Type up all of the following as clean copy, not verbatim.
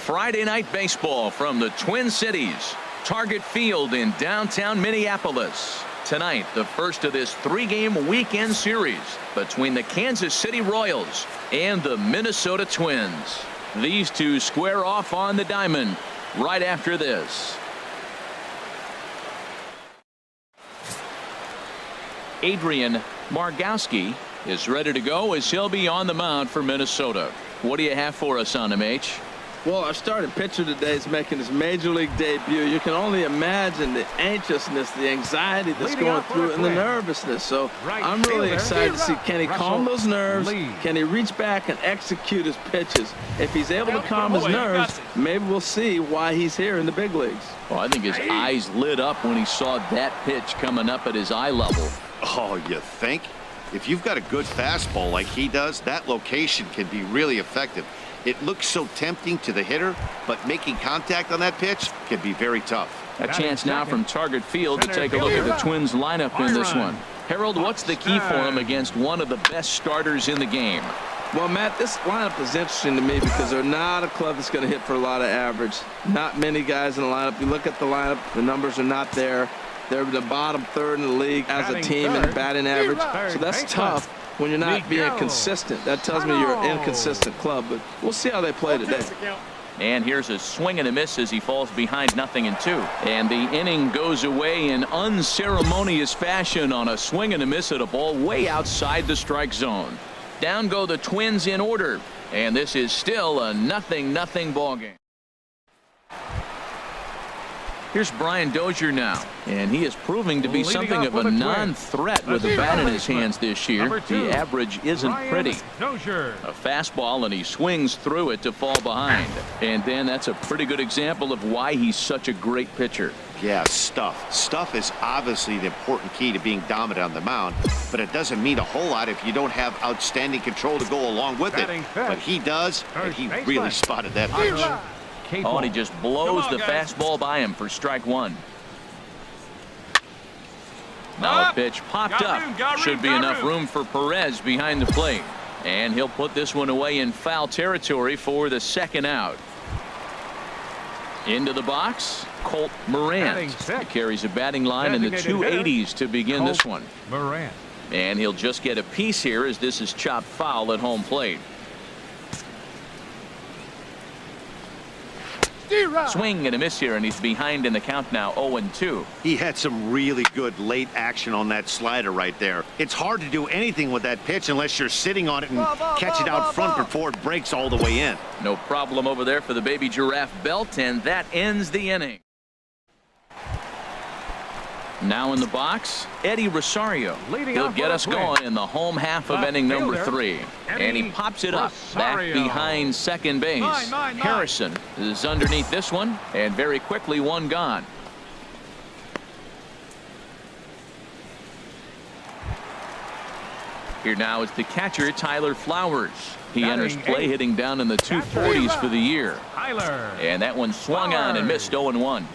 Friday night baseball from the Twin Cities. Target Field in downtown Minneapolis. Tonight, the first of this 3-game weekend series between the Kansas City Royals and the Minnesota Twins. These two square off on the diamond right after this. Adrian Margowski is ready to go as he'll be on the mound for Minnesota. What do you have for us on him, H? Well, our starting pitcher today is making his major league debut. You can only imagine the anxiousness, the anxiety that's going through, and the nervousness. So I'm really excited to see, can he calm those nerves? Can he reach back and execute his pitches? If he's able to calm his nerves, maybe we'll see why he's here in the big leagues. Well, I think his eyes lit up when he saw that pitch coming up at his eye level. Oh, you think? If you've got a good fastball like he does, that location can be really effective. It looks so tempting to the hitter, but making contact on that pitch can be very tough. A chance now from Target Field to take a look at the Twins lineup in this one. Harold, what's the key for him against one of the best starters in the game? Well, Matt, this lineup is interesting to me because they're not a club that's going to hit for a lot of average. Not many guys in the lineup. You look at the lineup, the numbers are not there. They're the bottom third in the league as a team in batting average. So that's tough when you're not being consistent. That tells me you're an inconsistent club, but we'll see how they play today. And here's a swing and a miss as he falls behind 0-2. And the inning goes away in unceremonious fashion on a swing and a miss at a ball way outside the strike zone. Down go the Twins in order, and this is still a 0-0 ball game. Here's Brian Dozier now, and he is proving to be something of a non-threat with the bat in his hands this year. The average isn't pretty. A fastball, and he swings through it to fall behind. And then that's a pretty good example of why he's such a great pitcher. Yeah, stuff. Stuff is obviously the important key to being dominant on the mound, but it doesn't mean a whole lot if you don't have outstanding control to go along with it. But he does, and he really spotted that pitch. Oh, and he just blows the fastball by him for strike one. Now a pitch popped up. Should be enough room for Perez behind the plate. And he'll put this one away in foul territory for the second out. Into the box, Colt Morant. He carries a batting line in the 280s to begin this one. And he'll just get a piece here as this is chopped foul at home plate. Swing and a miss here, and he's behind in the count now, 0-2. He had some really good late action on that slider right there. It's hard to do anything with that pitch unless you're sitting on it and catch it out front before it breaks all the way in. No problem over there for the baby giraffe belt, and that ends the inning. Now in the box, Eddie Rosario. He'll get us going in the home half of inning number 3. And he pops it up back behind second base. Harrison is underneath this one, and very quickly one gone. Here now is the catcher, Tyler Flowers. He enters play hitting down in the 240s for the year. And that one swung on and missed 0-1.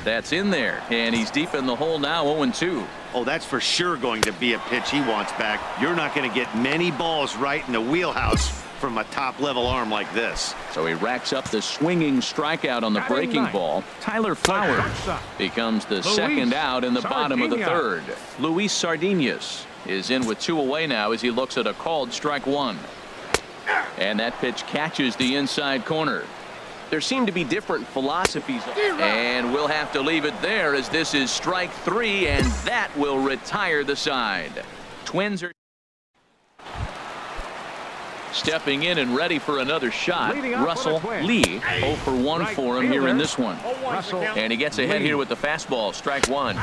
That's in there, and he's deep in the hole now, 0-2. Oh, that's for sure going to be a pitch he wants back. You're not going to get many balls right in the wheelhouse from a top-level arm like this. So he racks up the swinging strikeout on the breaking ball. Tyler Flowers becomes the second out in the bottom of the third. Luis Sardinas is in with 2 away now as he looks at a called strike one. And that pitch catches the inside corner. There seem to be different philosophies, and we'll have to leave it there as this is strike 3, and that will retire the side. Twins are stepping in and ready for another shot. Russell Lee 0 for 1 for him here in this one. And he gets ahead here with the fastball, strike 1.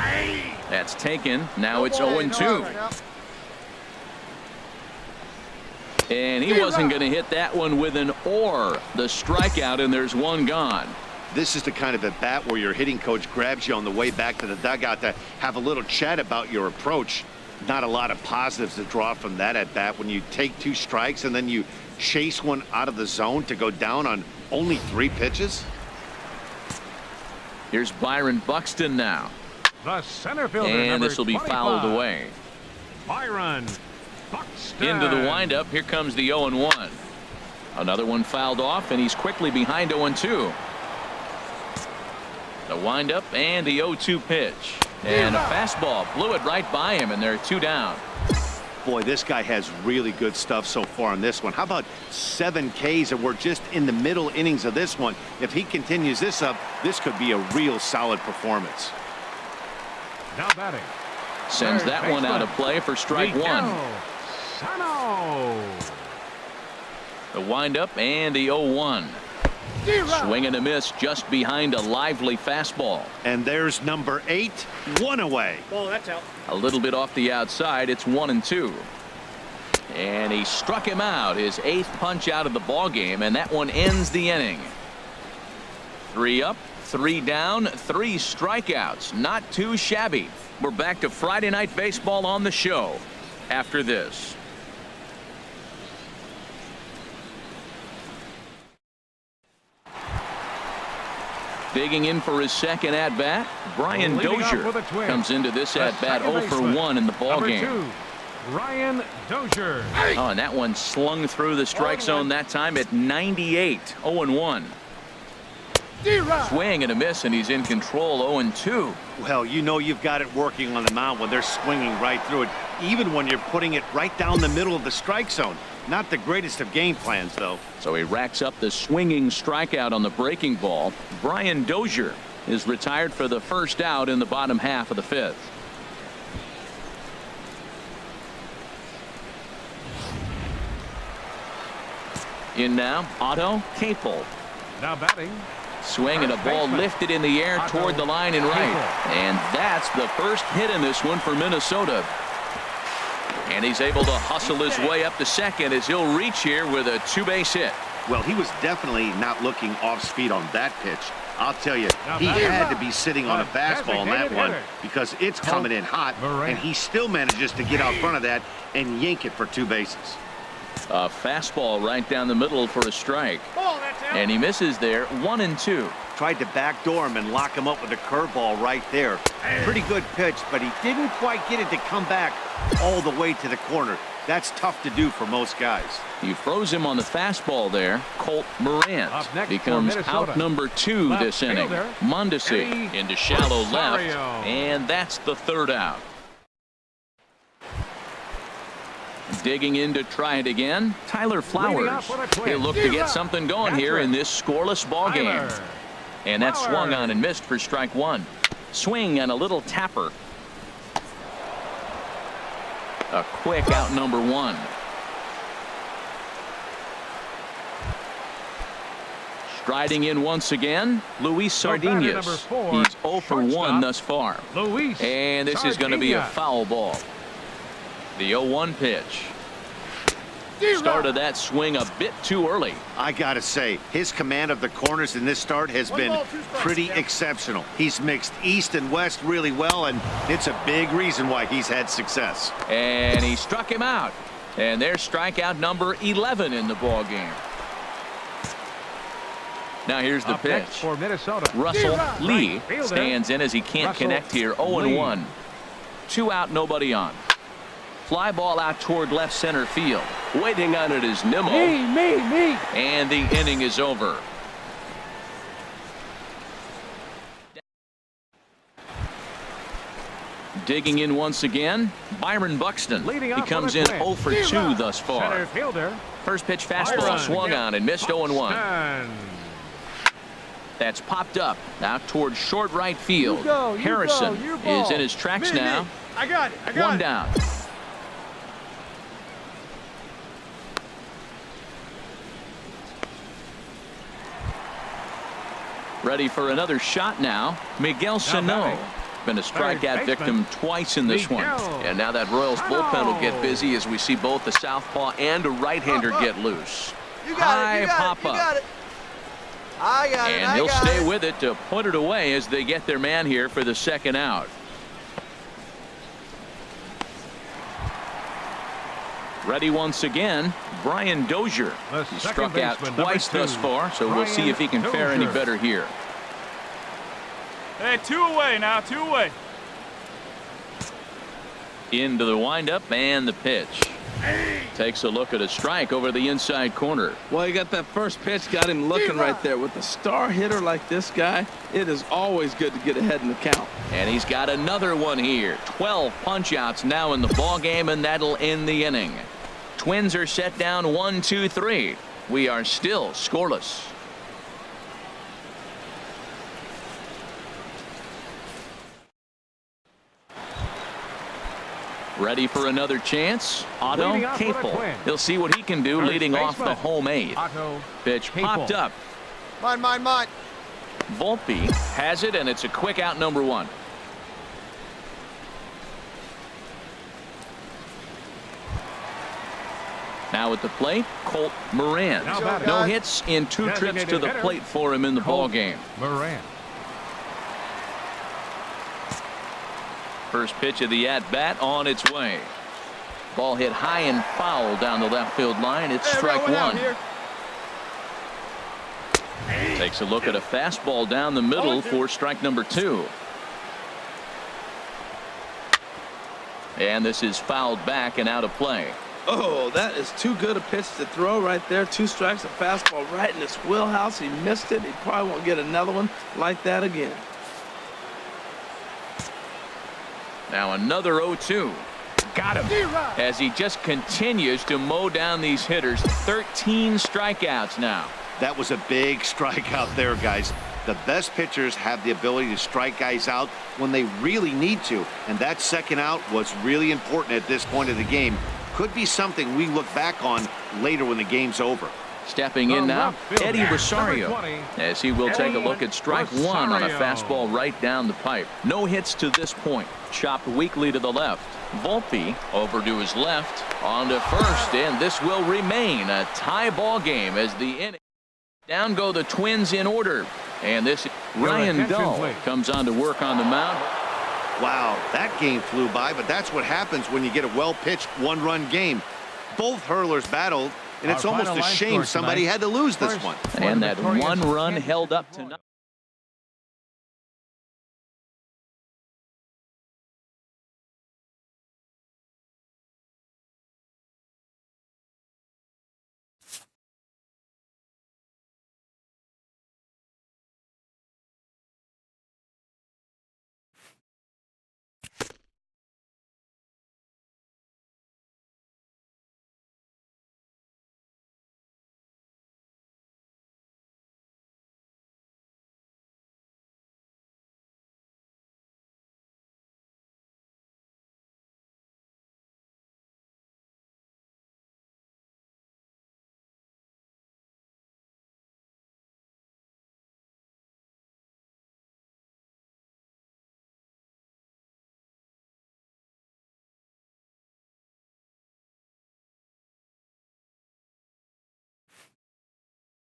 That's taken. Now it's 0-2. And he wasn't going to hit that one with an or. The strikeout, and there's one gone. This is the kind of at bat where your hitting coach grabs you on the way back to the dugout to have a little chat about your approach. Not a lot of positives to draw from that at bat when you take 2 strikes and then you chase one out of the zone to go down on only 3 pitches. Here's Byron Buxton now. The center fielder, and this will be 25. Fouled away. Byron Buxton. Into the windup. Here comes the 0-1. Another one fouled off, and he's quickly behind 0-2. The windup and the 0-2 pitch. And a fastball blew it right by him, and they're 2 down. Boy, this guy has really good stuff so far on this one. How about 7 Ks, and we're just in the middle innings of this one. If he continues this up, this could be a real solid performance. Now batting. Sends that one out of play for strike 1. The windup and the 0-1. Swing and a miss just behind a lively fastball. And there's number 8, 1 away. Oh, that's out. A little bit off the outside. It's 1-2. And he struck him out, his 8th punch out of the ball game, and that one ends the inning. 3 up, 3 down, 3 strikeouts. Not too shabby. We're back to Friday Night Baseball on the show after this. Digging in for his second at-bat, Brian Dozier comes into this at-bat 0 for 1 in the ballgame. Brian Dozier. Oh, and that one slung through the strike zone that time at 98, 0-1. Swing and a miss, and he's in control, 0-2. Well, you know you've got it working on the mound when they're swinging right through it, even when you're putting it right down the middle of the strike zone. Not the greatest of game plans, though. So he racks up the swinging strikeout on the breaking ball. Brian Dozier is retired for the first out in the bottom half of the 5th. In now, Otto Capel. Now batting. Swing and a ball lifted in the air toward the line and right. And that's the first hit in this one for Minnesota. And he's able to hustle his way up to second as he'll reach here with a 2-base hit. Well, he was definitely not looking off speed on that pitch. I'll tell you, he had to be sitting on a fastball on that one because it's coming in hot, and he still manages to get out front of that and yank it for 2 bases. A fastball right down the middle for a strike. And he misses there, 1-2. Tried to backdoor him and lock him up with a curveball right there. Pretty good pitch, but he didn't quite get it to come back all the way to the corner. That's tough to do for most guys. He froze him on the fastball there. Colt Morant becomes out number 2 this inning. Mondesi into shallow left, and that's the 3rd out. Digging in to try it again, Tyler Flowers. He'll look to get something going here in this scoreless ball game. And that swung on and missed for strike 1. Swing and a little tapper. A quick out number 1. Striding in once again, Luis Sardinhas. He's 0 for 1 thus far. And this is going to be a foul ball. The 0-1 pitch. Started that swing a bit too early. I gotta say, his command of the corners in this start has been pretty exceptional. He's mixed east and west really well, and it's a big reason why he's had success. And he struck him out. And there's strikeout number 11 in the ball game. Now here's the pitch. For Minnesota. Russell Lee stands in as he can't connect here. 0-1. 2 out, nobody on. Fly ball out toward left center field. Waiting on it is Nimmo. Me. And the inning is over. Digging in once again, Byron Buxton. He comes in 0 for 2 thus far. First pitch fastball swung on and missed 0-1. That's popped up out toward short right field. Harrison is in his tracks now. I got it. 1 down. Ready for another shot now. Miguel Sano. Been a strikeout victim twice in this one. And now that Royals bullpen will get busy as we see both the southpaw and a right-hander get loose. High pop up. And he'll stay with it to put it away as they get their man here for the 2nd out. Ready once again, Brian Dozier. He struck out twice thus far, so we'll see if he can fare any better here. Hey, 2 away now, 2 away. Into the windup and the pitch. Takes a look at a strike over the inside corner. Well, he got that first pitch, got him looking right there. With a star hitter like this guy, it is always good to get ahead in the count. And he's got another one here. 12 punch-outs now in the ball game, and that'll end the inning. Twins are set down 1-2-3. We are still scoreless. Ready for another chance. Otto Capel. He'll see what he can do leading off the home eighth. Pitch popped up. Mine. Volpe has it, and it's a quick out, number one. Now at the plate, Colt Moran. No hits in 2 trips to the plate for him in the ball game. Moran. First pitch of the at-bat on its way. Ball hit high and foul down the left field line. It's strike one. Takes a look at a fastball down the middle for strike number 2. And this is fouled back and out of play. Oh, that is too good a pitch to throw right there. 2 strikes, a fastball right in his wheelhouse. He missed it. He probably won't get another one like that again. Now another 0-2. Got him. As he just continues to mow down these hitters. 13 strikeouts now. That was a big strikeout there, guys. The best pitchers have the ability to strike guys out when they really need to. And that second out was really important at this point of the game. Could be something we look back on later when the game's over. Stepping in now, Eddie Rosario, as he will take a look at strike one on a fastball right down the pipe. No hits to this point. Chopped weakly to the left. Volpe over to his left, on to first, and this will remain a tie ball game as the inning. Down go the Twins in order, and this Ryan Dull comes on to work on the mound. Wow, that game flew by, but that's what happens when you get a well-pitched one-run game. Both hurlers battled, and it's almost a shame somebody had to lose this one. And that one run held up tonight.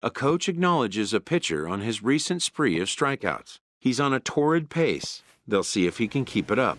A coach acknowledges a pitcher on his recent spree of strikeouts. He's on a torrid pace. They'll see if he can keep it up.